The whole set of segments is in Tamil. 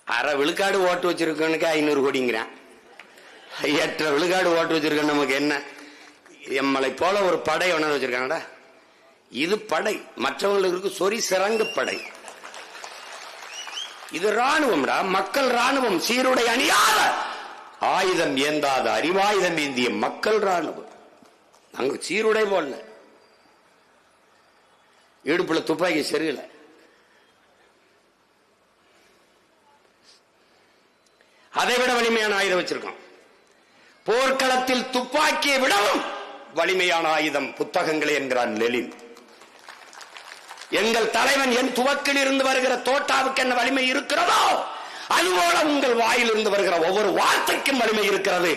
அரை விழுக்காடு ஓட்டு வச்சிருக்கனுக்கு 500 கோடிங்கிறான். 8 விழுக்காடு ஓட்டு வச்சிருக்க நமக்கு என்ன? எம்மளை போல ஒரு படை ஒன்று வச்சிருக்காங்கடா. இது படை, மற்றவங்களுக்கு சொறி சிறங்கு படை. இது ராணுவம்டா, மக்கள் ராணுவம். சீருடை அணியாத, ஆயுதம் ஏந்தாத, அறிவாயுதம் ஏந்திய மக்கள் ராணுவம். அங்க சீருடை போடல, இடுப்புல துப்பாக்கி செருகல. அதை விட வலிமையான ஆயுதம் வச்சிருக்கோம். போர்க்களத்தில் துப்பாக்கியை விடவும் வலிமையான ஆயுதம் புத்தகங்களே என்கிறான் லெனின். எங்கள் தலைவன் என் துவக்கில் இருந்து வருகிற தோட்டாவுக்கு என்ன வலிமை இருக்கிறதோ அதுபோல உங்கள் வாயிலிருந்து வருகிற ஒவ்வொரு வார்த்தைக்கும் வலிமை இருக்கிறது.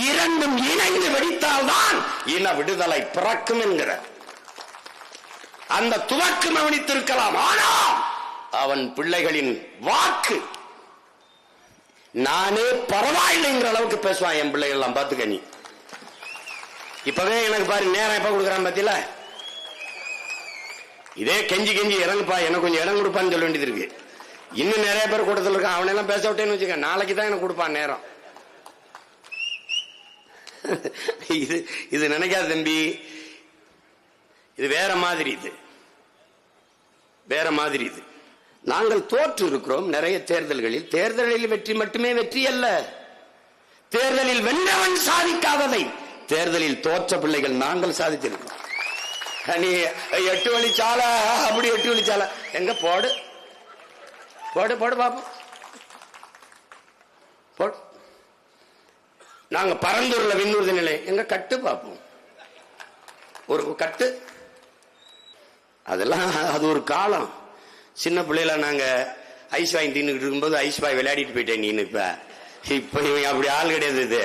இரண்டும் இணைந்து வெடித்தால்தான் இன விடுதலை பிறக்கும் என்கிற அந்த துவக்கு கவனித்திருக்கலாம். ஆனால் அவன் பிள்ளைகளின் வாக்கு நானே பரவாயில்லைங்கிற அளவுக்கு பேசுவான். என் பிள்ளைகள் எல்லாம் பார்த்துக்க. நீ இப்பவே எனக்கு பாரு நேரம் எப்ப கொடுக்குறான் பத்தியில. இதே கெஞ்சி கெஞ்சி இறங்குப்பா, எனக்கு கொஞ்சம் இடம் கொடுப்பான்னு சொல்ல வேண்டியது இருக்கு. இன்னும் நிறைய பேர் கூட்டத்தில் இருக்கான். அவனெல்லாம் பேச விட்டேன்னு வச்சுக்க, நாளைக்கு தான் எனக்கு கொடுப்பான் நேரம். இது நினைக்காத தம்பி, இது வேற மாதிரி. இது வேற மாதிரி. இது நாங்கள் தோற்று இருக்கிறோம் நிறைய தேர்தல்களில். தேர்தலில் வெற்றி மட்டுமே வெற்றி அல்ல. தேர்தலில் வென்றவன் சாதிக்காததை தேர்தலில் தோற்ற பிள்ளைகள் நாங்கள் சாதிச்சிருக்கோம். நீ 8 வழிச்சாலை அப்படி 8 வழிச்சாலை எங்க போடு போடு போடு பாப்போம் போடு. நாங்க பரந்தூர்ல விண்ணூர்தி நிலையம் எங்க கட்டு பார்ப்போம். ஒரு கட்டு. அதெல்லாம் அது ஒரு காலம். சின்ன பிள்ளைல நாங்க ஐஸ் வாங்கி தின்னுக்கிட்டு இருக்கும்போது ஐஸ் பாய் விளையாடிட்டு போயிட்டேன். நீ இப்ப இப்ப அப்படி ஆள் கிடையாது. இது